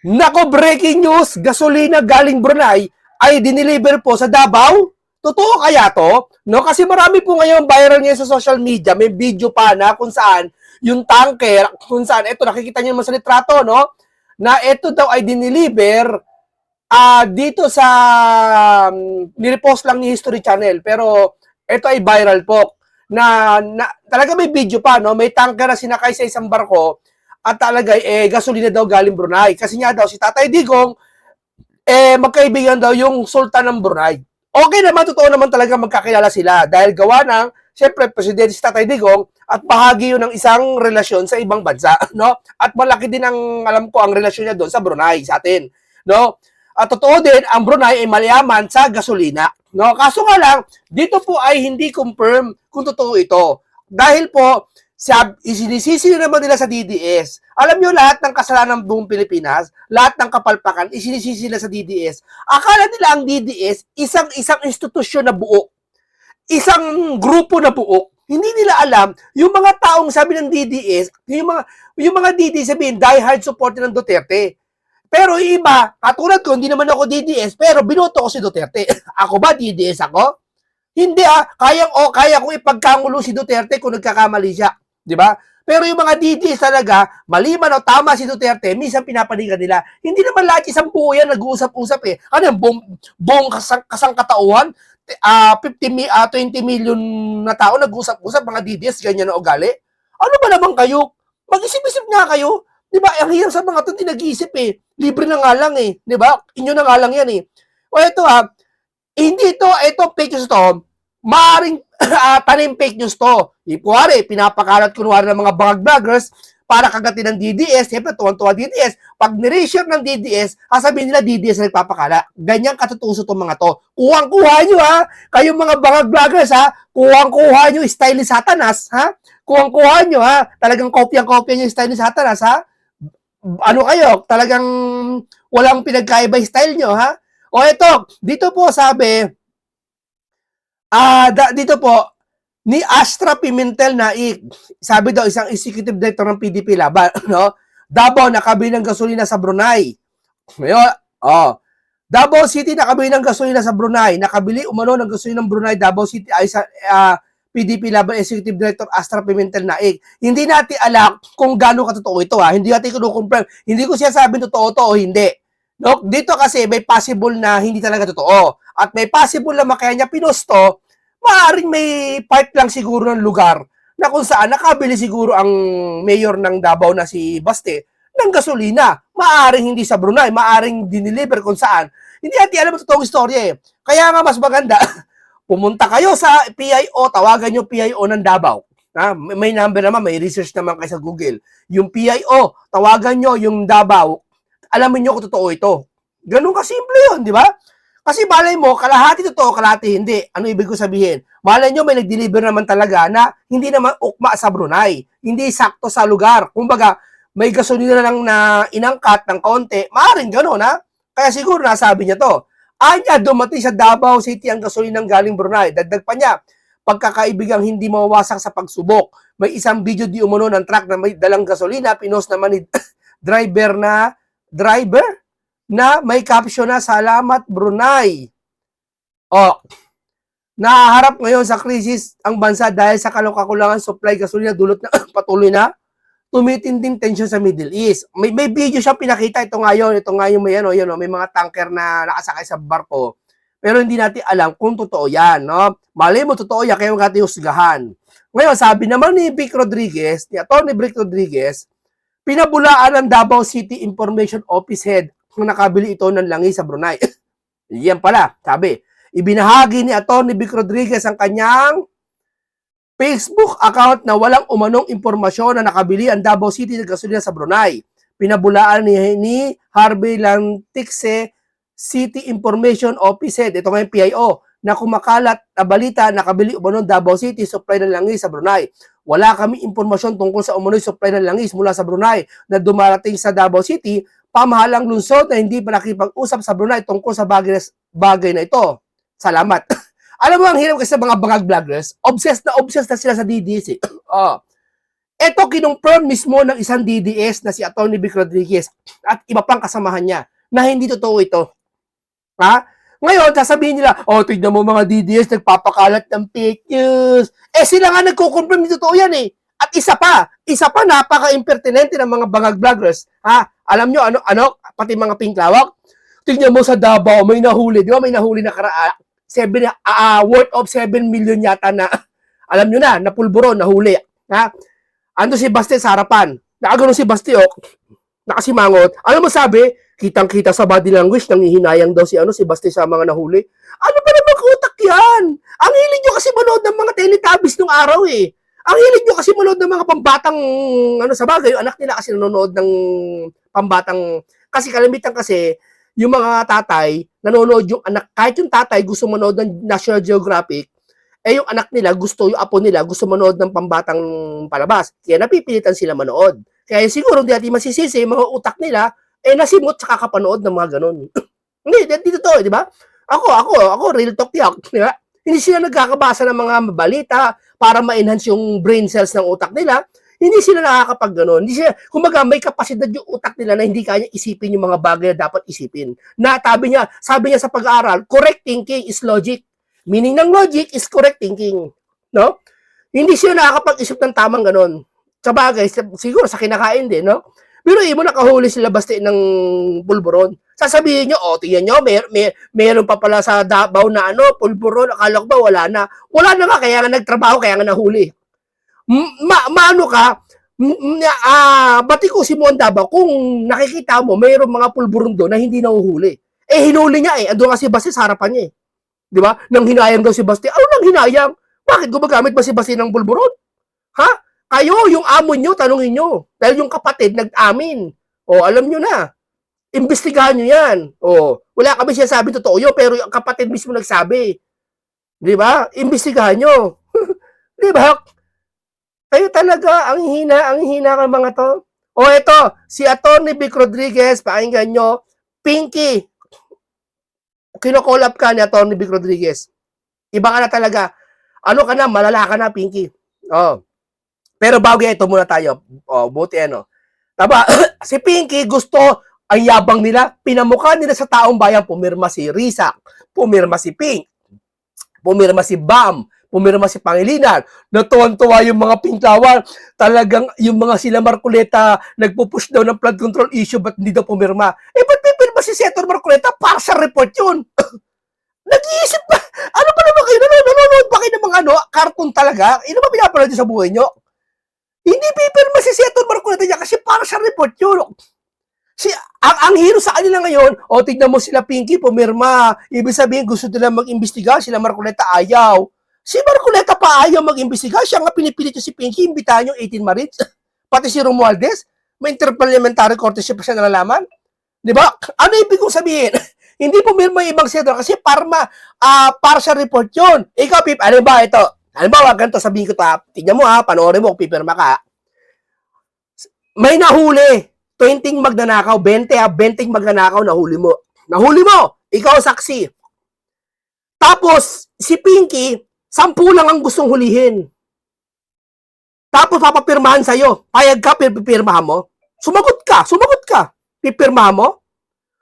Nako, breaking news, gasolina galing Brunei ay dineliver po sa Davao. Totoo kaya to? No, kasi marami po ngayon viral ngayon sa social media, may video pa na kung saan yung tanker, kung saan ito nakikita niyo naman sa litrato, no? Na ito daw ay dineliver dito sa nirepost lang ni History Channel, pero ito ay viral po na talaga may video pa, no? May tanker na sinakay sa isang barko at talaga gasolina daw galing Brunei. Kasi nga daw si Tatay Digong magkaibigan daw yung Sultan ng Brunei. Okay naman, totoo naman talaga magkakilala sila dahil gawa ng, syempre, Presidente si Tatay Digong at bahagi yun ng isang relasyon sa ibang bansa, no? At malaki din ang, alam ko, ang relasyon niya doon sa Brunei, sa atin, no? At totoo din, ang Brunei ay mayaman sa gasolina, no? Kaso nga lang, dito po ay hindi confirm kung totoo ito. Dahil po, isinisisi naman nila sa DDS. Alam nyo, lahat ng kasalanan ng buong Pilipinas, lahat ng kapalpakan, isinisisi nila sa DDS. Akala nila ang DDS, isang institusyon na buo. Isang grupo na buo. Hindi nila alam, yung mga taong sabi ng DDS, yung mga DDS sabihin, diehard supporter ng Duterte. Pero iba, katulad ko, hindi naman ako DDS, pero binoto ko si Duterte. Ako ba, DDS ako? Hindi kaya kong ipagkangulo si Duterte kung nagkakamali siya. Di ba? Pero yung mga DDS talaga, mali man o tama si Duterte, minsan pinapanigan nila. Hindi naman lahat isang buo yan nag-uusap-usap eh. Ano yung buong kasangkatauhan? 20 million na tao nag-usap-usap, mga DDS, ganyan na ugali. Ano ba naman kayo? Mag-isip-isip nga kayo. Di ba? Ang hirap sa mga ito, hindi nag-iisip eh. Libre na nga lang eh. Di ba? Inyo na nga lang yan eh. O ito hindi ito fake news to, maaring tanim fake news to. Kuwari, pinapakalat kunwari ng mga bangag vloggers para kagatin ng DDS, siyempre tuwan-tuwa DDS. Pag nireshare ng DDS, sasabihin nila DDS na nagpapakala. Ganyan katutuso itong mga to. Kuhang-kuha nyo kayong mga bangag vloggers kuhang-kuha nyo style ni Satanas kuhang-kuha nyo talagang kopyang-kopya nyo style ni Satanas ano kayo, talagang walang pinagkaiba style nyo O ito, dito po sabi, dito po, ni Astra Pimentel Naik, sabi daw isang executive director ng PDP Laban, no? Davao nakabili ng gasolina sa Brunei. Ngayon, Davao City nakabili ng gasolina sa Brunei. Nakabili umano ng gasolina ng Brunei, Davao City ay sa PDP Laban Executive Director Astra Pimentel Naik. Hindi natin alam kung gaano katotoo ito Hindi natin kino-confirm. Hindi ko siya sabing totoo to o hindi. No, dito kasi may possible na hindi talaga totoo. At may possible na kaya niya pinusto, maaaring may part lang siguro ng lugar na kung saan nakabili siguro ang mayor ng Davao na si Baste ng gasolina. Maaaring hindi sa Brunei, maaaring dineliver kung saan. Hindi natin alam ang totoong istorya Kaya nga mas maganda, pumunta kayo sa PIO, tawagan nyo PIO ng Davao. May number naman, may research naman kayo sa Google. Yung PIO, tawagan nyo yung Davao, alamin nyo kung totoo ito. Ganun kasimple yun, di ba? Kasi malay mo, kalahati totoo, kalahati hindi. Ano ibig ko sabihin? Malay nyo, may nag-deliver naman talaga na hindi naman ukma sa Brunei. Hindi sakto sa lugar. Kumbaga, may gasolina lang na inangkat ng konti. Maaring ganun, Kaya siguro nasabi niya to. Anya, dumating sa Davao City ang gasolinang galing Brunei. Dagdag pa niya, pagkakaibigang hindi mawawasak sa pagsubok. May isang video di umano ng truck na may dalang gasolina, pinost naman ni driver na may caption na salamat Brunei. Nahaharap ngayon sa krisis ang bansa dahil sa kakulangan supply gasolina dulot na patuloy na tumitinding tension sa Middle East. May video siyang pinakita ito ngayon may mga tanker na nakasakay sa barko. Pero hindi natin alam kung totoo yan, no? Malay mo totoo yan kaya natin husgahan. Ngayon, sabi naman ni Atty. Vic Rodriguez, pinabulaan ng Davao City Information Office Head kung nakabili ito ng langis sa Brunei. Yan pala, sabi. Ibinahagi ni Atty. Vic Rodriguez ang kanyang Facebook account na walang umanong impormasyon na nakabili ang Davao City ng gasolina sa Brunei. Pinabulaan ni Harvey Lantixe City Information Office Head, ito ngayon PIO, na kumakalat na balita nakabili umano Davao City supply ng langis sa Brunei. Wala kami impormasyon tungkol sa umano'y supply ng langis mula sa Brunei na dumarating sa Davao City, pamahalang lungsod na hindi pa nakipag-usap sa Brunei tungkol sa bagay na ito. Salamat. Alam mo, ang hirap kasi sa mga bangag vloggers, obsessed na sila sa DDS Ito kinonfirm mismo ng isang DDS na si Atty. Vic Rodriguez at iba pang kasamahan niya na hindi totoo ito. Ha? Ngayon, sasabihin nila, oh, tignan mo mga DDS, nagpapakalat ng fake news. Sila nga nagko-confirm na totoo yan eh. At isa pa, napaka-impertinente ng mga bangag vloggers. Ha? Alam nyo, pati mga pinklawak, tignan mo sa Davao, may nahuli. Di ba may nahuli na worth of 7 million yata na, alam nyo na pulburo, nahuli. Ha? Ando si Basti sa harapan. Nakagano si Basti, nakasimangot. Alam mo sabi, kitang-kita sa body language, nangihinayang daw si Basti sa mga nahuli. Ano ba naman utak yan? Ang hilig nyo kasi manood ng mga Teletubbies nung araw eh. Ang hilig nyo kasi manood ng mga pambatang, sa bagay, yung anak nila kasi nanonood ng pambatang, kasi kalimitan kasi, yung mga tatay, nanonood yung anak, kahit yung tatay gusto manood ng National Geographic, yung anak nila, yung apo nila, gusto manood ng pambatang palabas. Kaya napipilitan sila manood. Kaya siguro hindi natin masisisi, mga utak nila, nasimot sa kakapanood ng mga ganun. Hindi, dito to, di ba? Ako, real talk yan, di ba? Hindi sila nagkakabasa ng mga balita para ma-enhance yung brain cells ng utak nila. Hindi sila nakakapag ganun. Hindi sila, kumbaga, may kapasidad yung utak nila na hindi kaya isipin yung mga bagay na dapat isipin. Sabi niya sa pag-aaral, correct thinking is logic. Meaning ng logic is correct thinking. No? Hindi sila nakakapag-isip ng tamang ganun. Sa bagay, siguro sa kinakain din, no? Pero mo nakahuli sila Basti ng pulburon. Sasabihin nyo, tingnan nyo, meron pa pala sa Davao na pulburon. Akala ko ba wala na? Wala na nga, kaya nga nagtrabaho, kaya nga nahuli. Maano ka, bati ko si Mon Davao, kung nakikita mo, mayroong mga pulburon doon na hindi nahuhuli. Hinuli niya Andun kasi Basti sa harapan niya Di ba? Nang hinayang daw si Basti. Ano nang hinayang? Bakit gumagamit ba si Basti ng pulburon? Ha? Kayo, yung amo nyo, tanungin nyo. Dahil yung kapatid, nag-amin. Alam nyo na. Imbestigahan nyo yan. Wala kami siya sabi totoo yun, pero yung kapatid mismo nagsabi. Di ba? Imbestigahan nyo. Di ba? Kayo talaga, ang hina ng mga to. Ito, si Atty. Vic Rodriguez, pakinggan nyo, Pinky, kino-call up ka ni Atty. Vic Rodriguez. Iba ka na talaga. Ano ka na, malala ka na, Pinky. Pero bago ito muna tayo. Buti Taba, si Pinky gusto, ang yabang nila, pinamukha nila sa taong bayan, pumirma si Rizak, pumirma si Pink, pumirma si Bam, pumirma si Pangilinan. Natuwan-tuwa yung mga Pinklawan. Talagang yung mga sila Marcoleta nagpupush daw ng flood control issue, ba't hindi daw pumirma? Ba't pipirma si Senator Marcoleta? Partial report yun. Nag-iisip ba? Ano ba naman kayo? Nanonood ba kayo ng mga cartoon talaga? Ano ba pinapanood sa buhay nyo? Hindi pipirma si Senator Marcoleta niya kasi partial report yun. Ang hero sa kanila ngayon, tignan mo sila Pinky, pumirma. Ibig sabihin, gusto nila mag-imbestiga, sila Marcoleta ayaw. Si Marcoleta pa ayaw mag-imbestiga, siya nga pinipilit si Pinky, imbitahan yung 18 Marines. Pati si Romualdez, may interparliamentary courtship pa siya nalalaman. Di ba? Ano ibig kong sabihin? Hindi pumirma yung ibang senador kasi partial report yun. Ikaw, Pip, ano ba ito? Ano ba, ganito sabihin ko tignan mo panoorin mo kung pipirma ka. May nahuli, 20 magnanakaw, 20 magnanakaw nahuli mo. Nahuli mo, ikaw saksi. Tapos, si Pinky, 10 lang ang gustong hulihin. Tapos papapirmahan sa'yo. Payag ka, pipirmahan mo. Sumagot ka. Pipirmahan mo.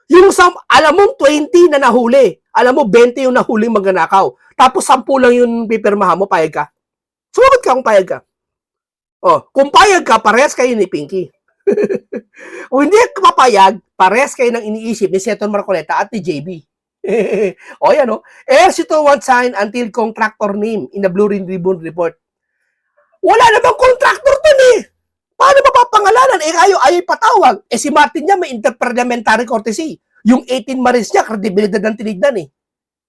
Yung alam mo 20 na nahuli. Alam mo 20 yung nahuli magnanakaw. Tapos 10 lang yung pipirmahan mo, payag ka. Sumagot ka kung payag ka. Kung payag ka, parehas kayo ni Pinky. Kung hindi ka papayag, parehas kayo ng iniisip ni Senator Marcoleta at ni JB. Yan RC2 won't sign until contractor name in the Blue Ribbon Report. Wala namang contractor dun Paano mapapangalanan? Ayaw patawag. Si Martin niya may interparliamentary courtesy. Yung 18 Marines niya, kredibilidad ng tinignan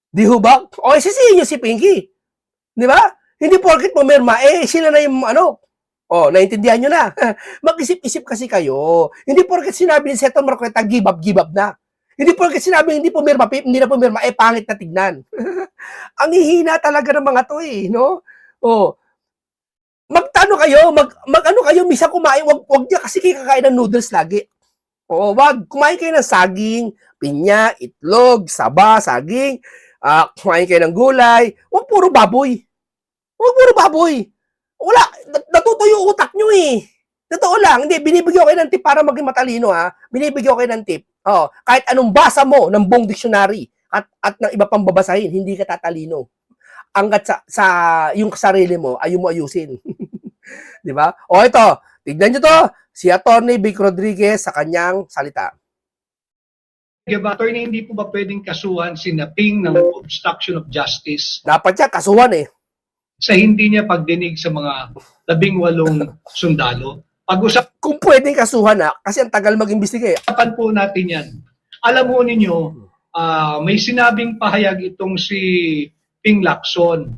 Di ho ba? Sisihin niyo si Pinky. Di ba? Hindi porket pumirma, sila na yung naintindihan nyo na. Mag-isip-isip kasi kayo. Hindi porket sinabi ni Senator Marcoleta, give up na. Hindi porket sinabi hindi na pumirma, pangit na tignan. Ang hihina talaga ng mga to no? Magtano kayo, mag-ano kayo, misa kumain, wag niya kasi kakain ng noodles lagi. Wag, kumain kayo ng saging, pinya, itlog, saba, saging, kumain kayo ng gulay, wag puro baboy. Wala, natuto yung utak nyo eh. Totoo lang, hindi, binibigyan ko kayo ng tip para maging matalino ha. Binibigyan ko kayo ng tip. Oh, kahit anong basa mo ng buong dictionary at ng iba pang babasahin, hindi ka tatalino. Hanggat sa yung sarili mo, ayaw mo ayusin. Di ba? O ito, tignan nyo to, si Attorney Vic Rodriguez sa kanyang salita. Attorney, hindi po ba pwedeng kasuhan si Naping ng obstruction of justice Dapat siya, kasuhan eh. sa hindi niya pagdinig sa mga 18 sundalo? Pag-usapan Kung pwedeng kasuhan na, kasi ang tagal mag-imbestiga eh. po natin yan. Alam mo ninyo, may sinabing pahayag itong si Ping Lacson.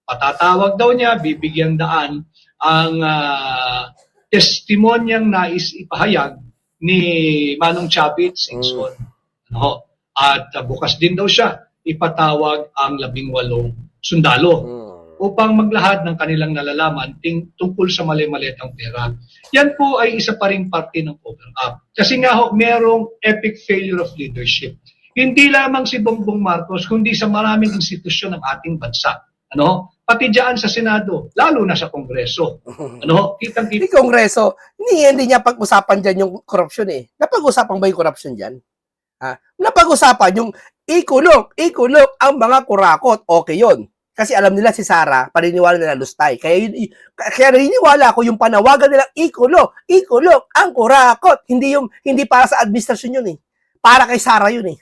Patatawag daw niya, bibigyan daan ang testimonyang nais ipahayag ni Manong Chavit Singson. No? At bukas din daw siya ipatawag ang 18 sundalo upang maglahad ng kanilang nalalaman tungkol sa mali-malitang pera. Yan po ay isa pa ring parte ng cover-up. Kasi nga ho, merong epic failure of leadership. Hindi lamang si Bongbong Marcos, kundi sa maraming institusyon ng ating bansa. Ano? Pati dyan sa Senado, lalo na sa Kongreso. Ano? Di Kongreso, hindi niya pag-usapan dyan yung corruption eh. Napag-usapan ba yung corruption dyan? Ha? Napag-usapan yung ikulong ang mga kurakot. Okay yun. Kasi alam nila si Sara, paniniwala nila lustay. Kaya naniniwala ko yung panawagan nila ikulong ang kurakot. Hindi para sa administrasyon yun eh. Para kay Sara yun eh.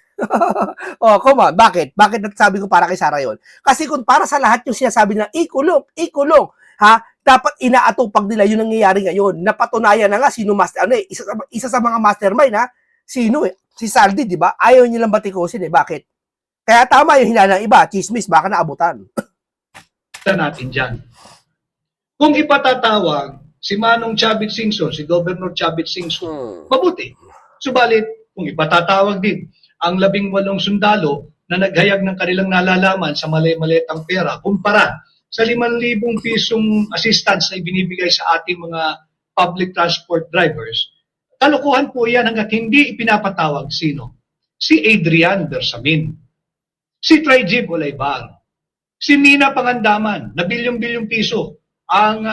Oh, come on. Bakit? Bakit sabi ko para kay Sara yun? Kasi kung para sa lahat yung sinasabi nila ikulong, ha? Dapat inaatupag nila yung nangyayari ngayon. Napatunayan na nga sino isa sa mga mastermind ha. Sino eh? Si Saldi, di ba? Ayaw nilang batikusin eh. Bakit? Kaya tama yung hinala ng iba, chismis, baka naabutan. Natin dyan. Kung ipatatawag si Manong Chavit Singson, si Governor Chavit Singson, mabuti. Subalit, kung ipatatawag din ang 18 sundalo na naghayag ng kanilang nalalaman sa mali-malitang pera, kumpara sa 5,000 pisong assistance na ibinibigay sa ating mga public transport drivers, kalokohan po yan hanggat hindi ipinapatawag sino? Si Adrian Bersamin, si Trajib Olaybar, si Mina Pangandaman, na bilyon-bilyong piso ang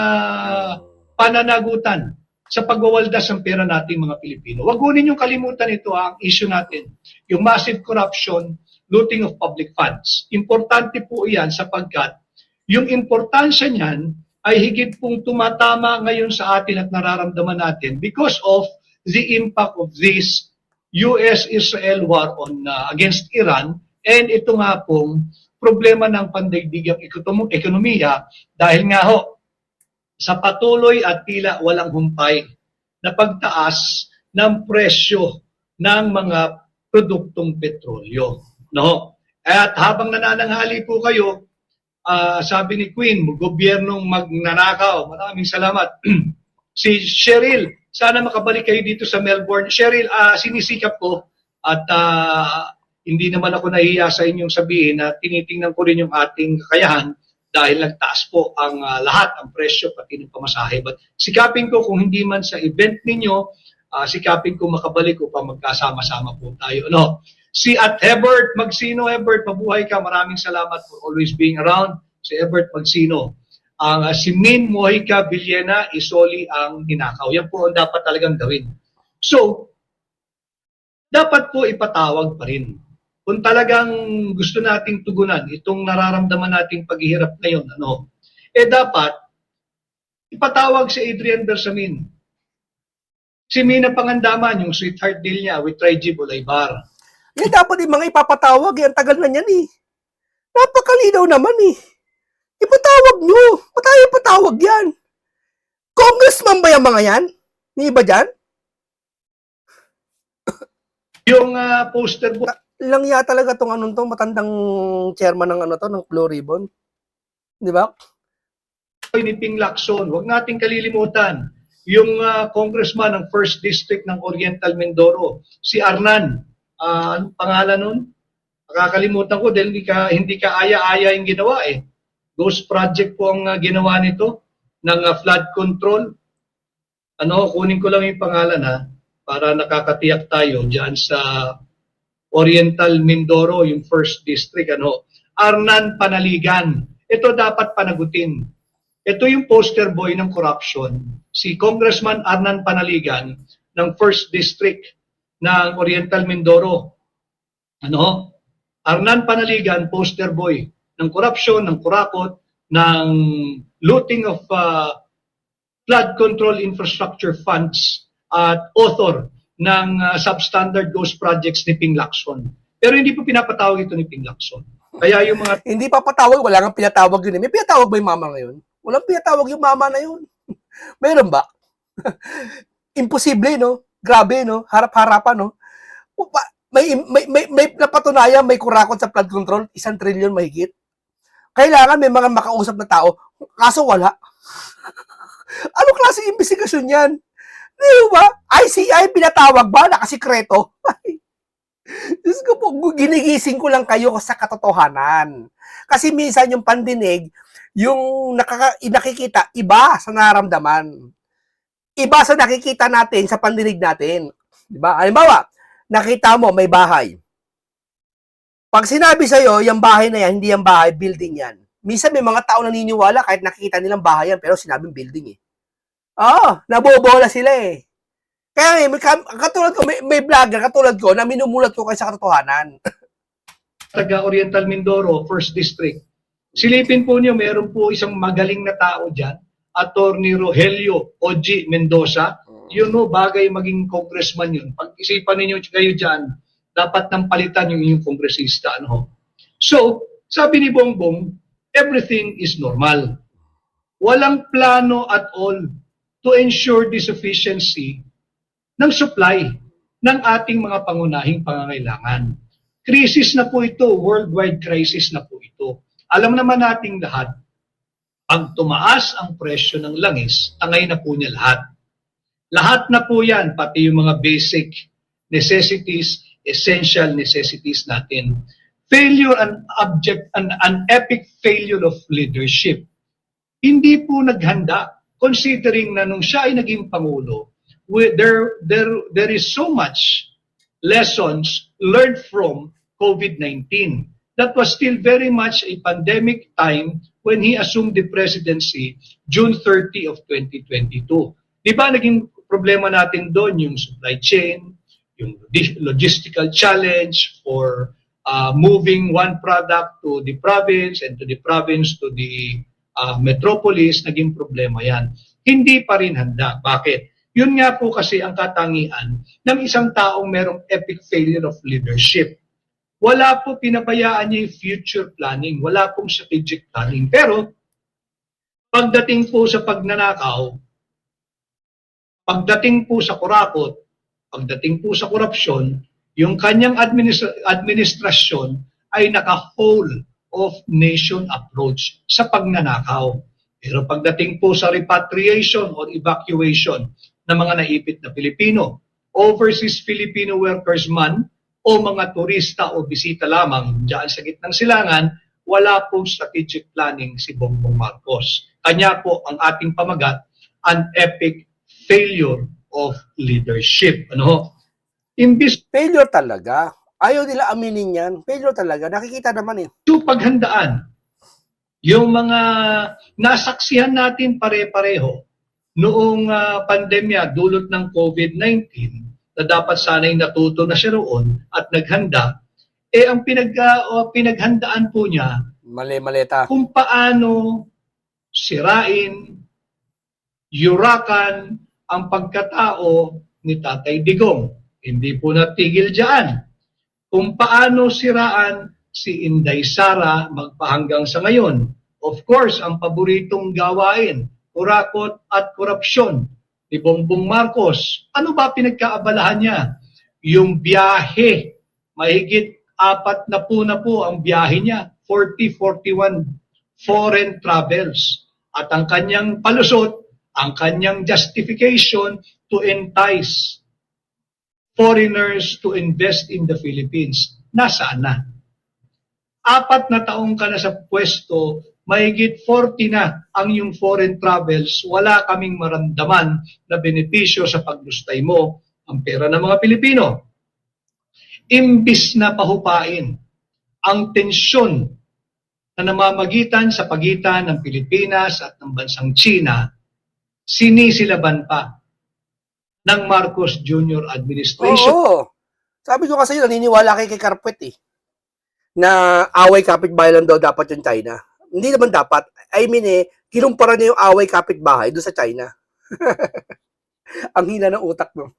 pananagutan sa pagwawaldas ng pera nating mga Pilipino. Huwag ho ninyong kalimutan ito ang issue natin, yung massive corruption, looting of public funds. Importante po iyan sapagkat yung importansya niyan ay higit pong tumatama ngayon sa atin at nararamdaman natin because of the impact of this US-Israel war on against Iran, and ito nga pong problema ng pandaigdigang ekonomiya dahil nga ho, sa patuloy at tila walang humpay na pagtaas ng presyo ng mga produktong petrolyo. No? At habang nanananghali po kayo, sabi ni Queen, gobyernong magnanakaw. Maraming salamat. Si Cheryl, sana makabalik kayo dito sa Melbourne. Cheryl, sinisikap ko at hindi naman ako nahiya sa inyong sabihin na tinitingnan ko rin yung ating kakayahan dahil nagtaas po ang lahat, ang presyo, pati ng pamasahe. But sikapin ko kung hindi man sa event ninyo, sikapin ko makabalik upang magkasama-sama po tayo. No? Si at Hebert Magsino, Hebert, mabuhay ka. Maraming salamat for always being around. Si Hebert Magsino. Si Min Mojica Villena, isoli ang hinakaw. Yan po ang dapat talagang gawin. So, dapat po ipatawag pa rin. Kung talagang gusto nating tugunan itong nararamdaman nating paghihirap ngayon, dapat ipatawag si Adrian Bersamin. Si Mina Pangandaman, yung sweetheart deal niya with Trajib Olaybar. Yan dapat yung mga ipapatawag, yan tagal na yan eh. Napakalinaw naman eh. Ipatawag nyo. Tayo ipatawag yan. Congressman ba yung mga yan? May iba dyan? Yung poster po. Lang ya talaga tong matandang chairman ng ng Blue Ribbon. Di ba? Ni Ping Lacson, huwag nating kalilimutan yung congressman ng 1st District ng Oriental Mindoro, si Arnan. Anong pangalan nun? Nakakalimutan ko dahil hindi ka aya-aya yung ginawa eh. Ghost project po ang ginawa nito ng flood control. Kunin ko lang yung pangalan para nakakatiyak tayo diyan sa Oriental Mindoro, yung 1st District. Arnan Panaligan. Ito dapat panagutin. Ito yung poster boy ng corruption, si Congressman Arnan Panaligan ng 1st District ng Oriental Mindoro. Ano? Arnan Panaligan, poster boy ng corruption, ng kurakot, ng looting of flood control infrastructure funds at author ng substandard ghost projects ni Ping Lacson. Pero hindi po pinapatawag ito ni Ping Lacson. Kaya yung mga Hindi pa patawag, wala kang pinatawag yun. May pinatawag ba yung mama ngayon? Walang pinatawag yung mama na yun. Meron ba? Imposible, no? Grabe, no? Harap-harapan, no? May napatunayan, may kurakot sa flood control, 1 trilyon mahigit. Kailangan may mga makausap na tao, kaso wala. Anong klaseng investigasyon yan? Di ba? ICI pinatawag ba? Nakasikreto? Diyos ko po, ginigising ko lang kayo sa katotohanan. Kasi minsan yung pandinig, yung nakikita, iba sa nararamdaman. Iba sa nakikita natin, sa pandinig natin. Diba? Halimbawa, nakita mo, may bahay. Pag sinabi sa'yo, yung bahay na yan, hindi yung bahay, building yan. Minsan may mga tao naniniwala kahit nakikita nilang bahay yan, pero sinabing building eh. Nabobola sila eh. Kaya katulad ko, may vlogger katulad ko na minumulat ko kayo sa katotohanan. taga Oriental Mindoro, 1st District. Silipin po niyo, meron po isang magaling na tao dyan, Attorney Rogelio Oji Mendoza. Yun no, bagay maging congressman yun. Pag-isipan ninyo kayo dyan, dapat nang palitan yung inyong kongresista. Ano? So, sabi ni Bongbong, everything is normal. Walang plano at all to ensure the sufficiency ng supply ng ating mga pangunahing pangangailangan. Krisis na po ito, worldwide crisis na po ito. Alam naman nating lahat, pag tumaas ang presyo ng langis, tangay na po niya lahat. Lahat na po yan, pati yung mga basic necessities, essential necessities natin. Failure and an epic failure of leadership. Hindi po naghanda, considering na nung siya ay naging Pangulo, there is so much lessons learned from COVID-19. That was still very much a pandemic time when he assumed the presidency June 30 of 2022. Di ba naging problema natin doon yung supply chain, yung logistical challenge for moving one product to the province and to the province to the metropolis, naging problema yan. Hindi pa rin handa. Bakit? Yun nga po kasi ang katangian ng isang taong merong epic failure of leadership. Wala po pinabayaan niya yung future planning. Wala pong strategic planning. Pero, pagdating po sa pagnanakaw, pagdating po sa kurakot, pagdating po sa korupsyon, yung kanyang administrasyon ay naka-whole of nation approach sa pagnanakaw. Pero pagdating po sa repatriation or evacuation ng mga naipit na Pilipino, overseas Filipino workers man o mga turista o bisita lamang diyan sa gitnang silangan, wala pong strategic planning si Bongbong Marcos. Kanya po ang ating pamagat, an epic failure of leadership. Ano? Imbis Failure talaga. Ayaw nila aminin yan. Failure talaga. Nakikita naman eh. to paghandaan, yung mga nasaksihan natin pare-pareho noong pandemya dulot ng COVID-19 na dapat sana'y natuto na siya roon at naghanda, ang pinaghandaan po niya Mali-maleta. kung paano sirain, yurakan ang pagkatao ni Tatay Digong. Hindi po natigil diyan. Kung paano siraan si Inday Sara magpahanggang sa ngayon. Of course, ang paboritong gawain, kurakot at korupsyon ni Bongbong Marcos. Ano ba pinagkaabalahan niya? Yung biyahe, mahigit 4 na po ang biyahe niya. 41 foreign travels. At ang kanyang palusot, ang kanyang justification to entice foreigners to invest in the Philippines. Nasaan na? 4 na taong ka na sa pwesto, mahigit 40 na ang iyong foreign travels, wala kaming maramdaman na benepisyo sa paglustay mo ang pera ng mga Pilipino. Imbis na pahupain ang tensyon na namamagitan sa pagitan ng Pilipinas at ng bansang China, sinisilaban pa ng Marcos Jr. administration. Oo. Sabi ko kasi naniniwala kay Carpet na away kapitbahay lang daw dapat yung China. Hindi naman dapat. I mean kinumpara niya yung away kapitbahay doon sa China. Ang hina ng utak mo.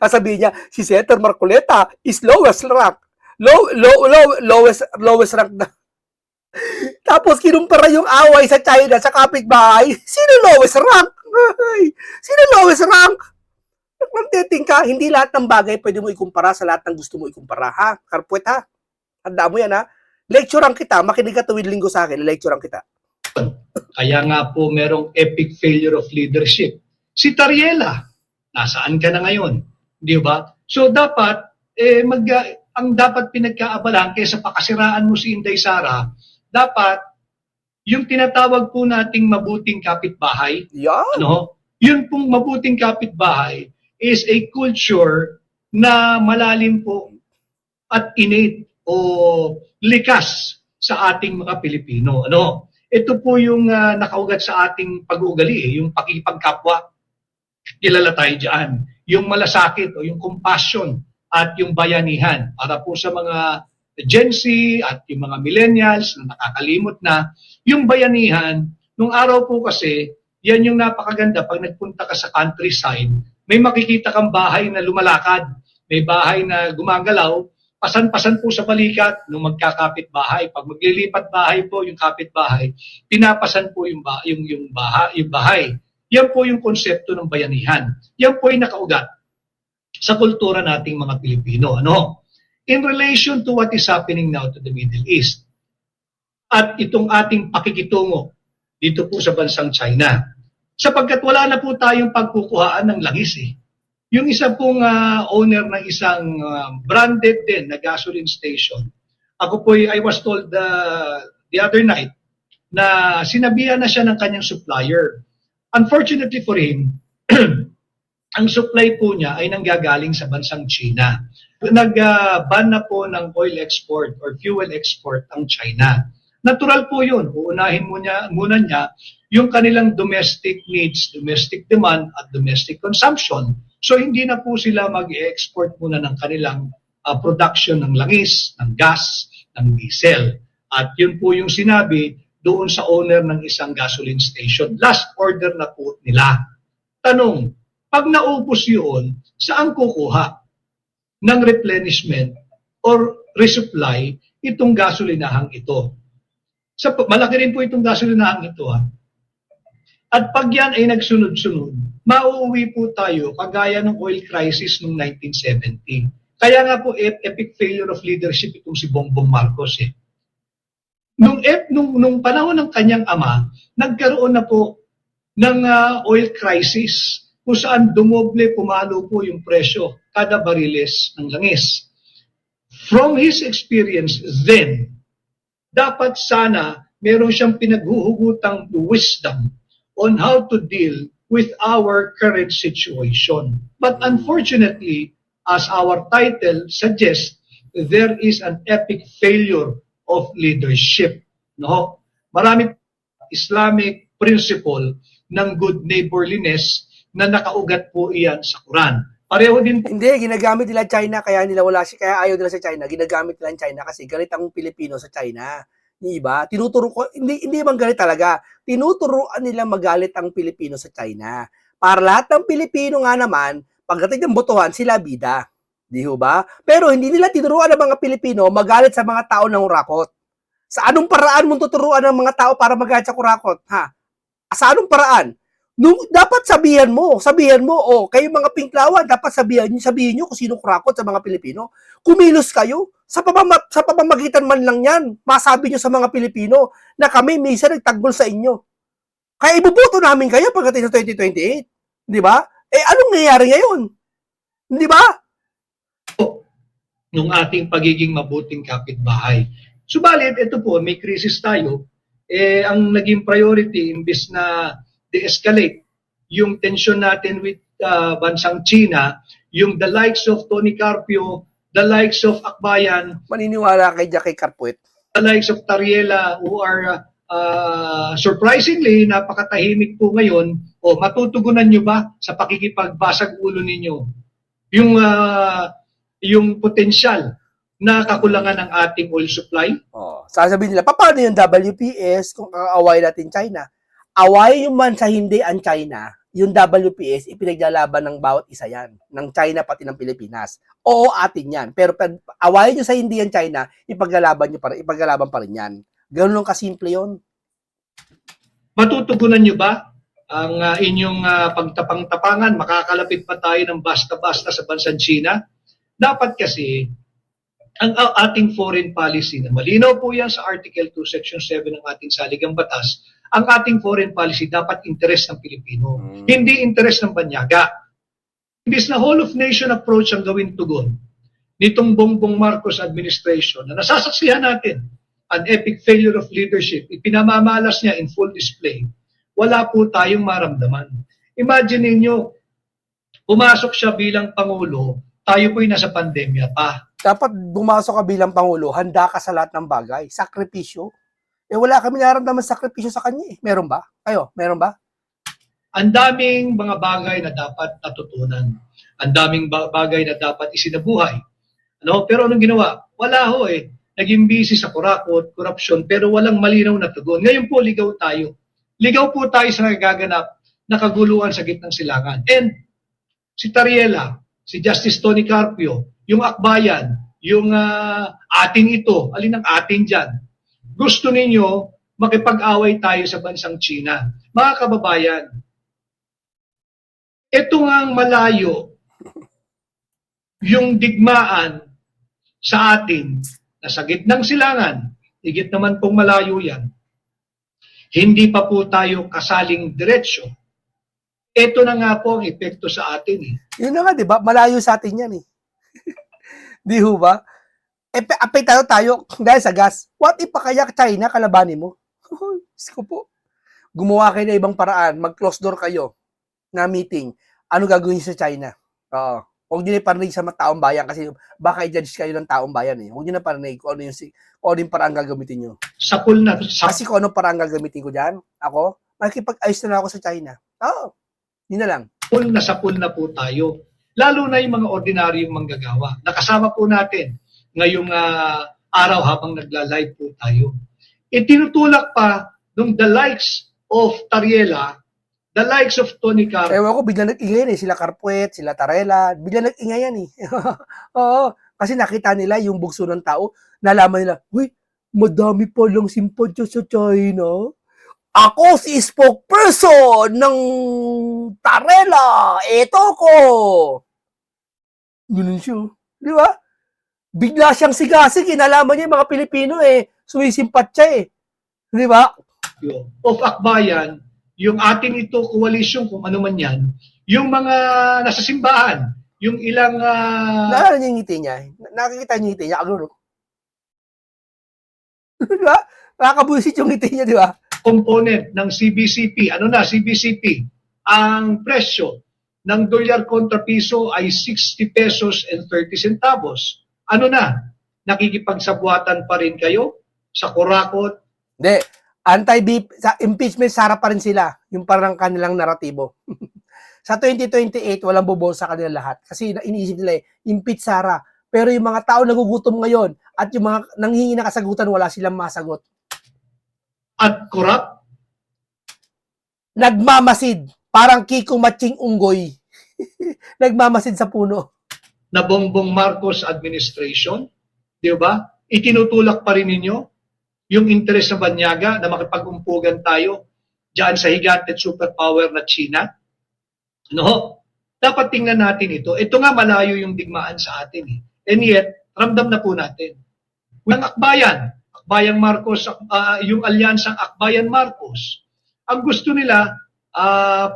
Sabihin niya, si Senator Marcoleta is lowest rank. Lowest rank na. Tapos kinumpara yung away sa China sa kapitbahay. Sino lowest rank? Sino lowest rank? Magteting ka, hindi lahat ng bagay pwede mo ikumpara sa lahat ng gusto mo ikumpara, ha? Karpwet, ha? Handa mo yan, ha? Lecturean kita, makinig ka tuwid linggo sa akin, lecturean kita. Kaya nga po merong epic failure of leadership. Si Tariela, nasaan ka na ngayon? Di ba? So dapat, ang dapat pinagkaabalahan kaysa pakasiraan mo si Inday Sara, dapat yung tinatawag po nating mabuting kapitbahay, Yan. yun pong mabuting kapitbahay is a culture na malalim po at innate o likas sa ating mga Pilipino. Ito po yung nakaugat sa ating pag-uugali, yung pakipagkapwa. Kilala tayo dyan. Yung malasakit o yung compassion at yung bayanihan. Para po sa mga Gen Z at yung mga millennials na nakakalimot na, yung bayanihan, nung araw po kasi, yan yung napakaganda. Pag nagpunta ka sa countryside, may makikita kang bahay na lumalakad, may bahay na gumagalaw, pasan-pasan po sa balikat nung magkakapit bahay. Pag maglilipat bahay po yung kapitbahay, pinapasan po yung bahay. Yan po yung konsepto ng bayanihan. Yan po yung nakaugat sa kultura nating mga Pilipino. In relation to what is happening now to the Middle East at itong ating pakikitungo dito po sa bansang China, sapagkat wala na po tayong pagkukuhaan ng langis Yung isa pong owner ng isang branded din na gasoline station, ako po I was told the other night na sinabihan na siya ng kanyang supplier. Unfortunately for him, ang supply po niya ay nanggagaling sa bansang China. Nag-ban na po ng oil export or fuel export ang China. Natural po yun. Uunahin muna niya yung kanilang domestic needs, domestic demand at domestic consumption. So hindi na po sila mag-export muna ng kanilang production ng langis, ng gas, ng diesel. At yun po yung sinabi doon sa owner ng isang gasoline station. Last order na po nila. Tanong, pag naubos yun, saan kukuha ng replenishment or resupply itong gasolinahang ito? Malaki rin po itong gasolinahang ito. At pag yan ay nagsunod-sunod, mauuwi po tayo kagaya ng oil crisis noong 1970. Kaya nga po epic failure of leadership itong si Bongbong Marcos Nung panahon ng kanyang ama, nagkaroon na po ng oil crisis kung saan dumoble pumalo po yung presyo kada bariles ng langis. From his experience then, dapat sana meron siyang pinaghuhugutang wisdom on how to deal with our current situation. But unfortunately, as our title suggests, there is an epic failure of leadership. Marami Islamic principle ng good neighborliness na nakaugat po iyan sa Quran. Pareho din po. Hindi, ginagamit nila China kaya ayaw nila sa China. Ginagamit nila ang China kasi galit ang Pilipino sa China. Diba? Hindi man galit talaga. Tinuturuan nila magalit ang Pilipino sa China. Para lahat ng Pilipino nga naman, pagdating ng botohan, sila bida. Di ba? Pero hindi nila tinuruan ng mga Pilipino magalit sa mga tao ng urakot. Sa anong paraan mo tuturuan ng mga tao para magalit sa kurakot? Sa anong paraan? Dapat sabihan mo, kayo mga pinklawan, dapat sabihin nyo kung sino kurakot sa mga Pilipino. Kumilos kayo. Sa pamamagitan man lang yan, masabi nyo sa mga Pilipino na kami minsan nagtagbol sa inyo. Kaya ibuboto namin kayo pagdating sa 2028. Di ba? Anong nangyayari ngayon? Di ba? Nung ating pagiging mabuting kapitbahay. Subalit, ito po, may krisis tayo. Ang naging priority, imbis na de-escalate yung tension natin with bansang China, yung the likes of Tony Carpio, the likes of Akbayan, Maniniwala kay Jackie Carpuet. likes of Tariela who are surprisingly napakatahimik po ngayon, o matutugunan nyo ba sa pakikipagbasag ulo ninyo yung potensyal na kakulangan ng ating oil supply? Oh, sasabihin nila, paano yung WPS kung kaaway natin China? Away yung man sa hindi ang China, yung WPS, ipinaglalaban ng bawat isa yan. Ng China pati ng Pilipinas. Oo, atin yan. Pero away nyo sa hindi ang China, ipaglalaban pa rin yan. Ganun lang kasimple yun. Matutugunan nyo ba ang inyong pagtapang-tapangan? Makakalapit pa tayo ng basta-basta sa bansang China? Dapat kasi, ang ating foreign policy, na malinaw po yan sa Article 2, Section 7 ng ating saligang batas, ang ating foreign policy dapat interes ng Pilipino, hindi interes ng banyaga. Imbis na whole of nation approach ang gawin tugon nitong Bongbong Marcos administration na nasasaksihan natin, an epic failure of leadership, ipinamamalas niya in full display, wala po tayong maramdaman. Imagine niyo, pumasok siya bilang Pangulo, tayo po'y nasa pandemya pa. Dapat bumasok ka bilang Pangulo, handa ka sa lahat ng bagay. Sakripisyo. Eh wala kami nararamdaman sakripisyo sa kanya eh. Meron ba? Kayo, meron ba? Ang daming mga bagay na dapat natutunan. Ang daming bagay na dapat isinabuhay. Ano? Pero anong ginawa? Wala ho eh. Naging busy sa kurakot, korupsyon, pero walang malinaw na tugon. Ngayon po, ligaw tayo. Ligaw po tayo sa nagaganap na kaguluhan sa gitnang silangan. And si Tariela, si Justice Tony Carpio, yung akbayan, yung atin ito, alin ang atin dyan? Gusto ninyo makipag-away tayo sa bansang China. Mga kababayan, ito ngang malayo yung digmaan sa atin na sa gitnang silangan, higit naman pong malayo yan, hindi pa po tayo kasaling diretsyo. Ito na nga po ang epekto sa atin eh. Yun na nga, di ba? Malayo sa atin yan eh. Di ho ba? Apektado tayo dahil sa gas. What if pa kaya China kalabanin mo? Diyos ko po. Gumawa kayo na ibang paraan. Mag-close door kayo na meeting. Ano gagawin sa China? Oo. Huwag nyo na parinig sa taong bayan kasi baka i-judge kayo ng taong bayan eh. Huwag nyo na parinig kung ano yung paraan gagamitin nyo. Sapul na. Kasi kung ano paraan gagamitin ko dyan, ako, makikipag-ayos na ako sa China. Oo. Yun na lang. Sapul na po tayo. Lalo na yung mga ordinaryong manggagawa. Nakasama po natin ngayong araw habang nagla-live po tayo. Itinutulak pa nung the likes of Tariela, the likes of Tony Carpio. Ewan ko, bigla nag-ingay eh. Sila Carpuet, sila Tarela, bigla nag-ingay yan eh. Oo. Kasi nakita nila yung bugso ng tao, nalaman nila, uy, madami pa lang simpatya sa China. Ako si spokesperson ng Tarela. Eto ko. Ganun siya. Di ba? Bigla siyang sigasig. Nalaman niya yung mga Pilipino sumisimpatya eh. Di ba? Of Akbayan, yung ating ito koalisyon, kung ano man yan, yung mga nasa simbahan, yung ilang... Nakakita niya yung ngiti niya. Nakikita niya yung ngiti niya. Aguro. Di ba? Nakakabuisit yung ngiti niya, di ba? Component ng CBCP. Ano na, CBCP? Ang presyo ng dolyar kontra piso ay 60 pesos and 30 centavos. Ano na? Nakikipagsabuatan pa rin kayo sa kurakot? Hindi. Sa impeachment, sara pa rin sila. Yung parang kanilang naratibo. Sa 2028, walang bobo sa kanila lahat. Kasi iniisip nila impeach Sara. Pero yung mga tao nagugutom ngayon at yung mga nanghihingi na kasagutan, wala silang masagot. At corrupt? Nagmamasid. Parang Kiko Matching Unggoy. Nagmamasid sa puno. Na Bongbong Marcos administration, di ba? Itinutulak pa rin ninyo yung interes ng banyaga na makipag-umpugan tayo dyan sa higante at superpower na China. No? Dapat tingnan natin ito. Ito nga malayo yung digmaan sa atin eh. And yet, ramdam na po natin. Ang Akbayan, Akbayan Marcos, yung alyansang Akbayan Marcos, ang gusto nila,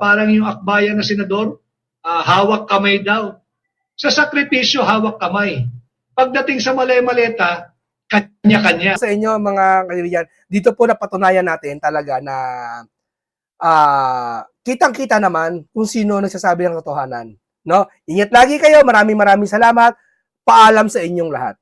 parang yung Akbayan na senador, hawak kamay daw. Sa sakripisyo, hawak kamay. Pagdating sa malay-maleta, kanya-kanya. Sa inyo, mga kaibigan, dito po napatunayan natin talaga na kitang-kita naman kung sino nagsasabi ng katotohanan. No? Ingat lagi kayo. Maraming salamat. Paalam sa inyong lahat.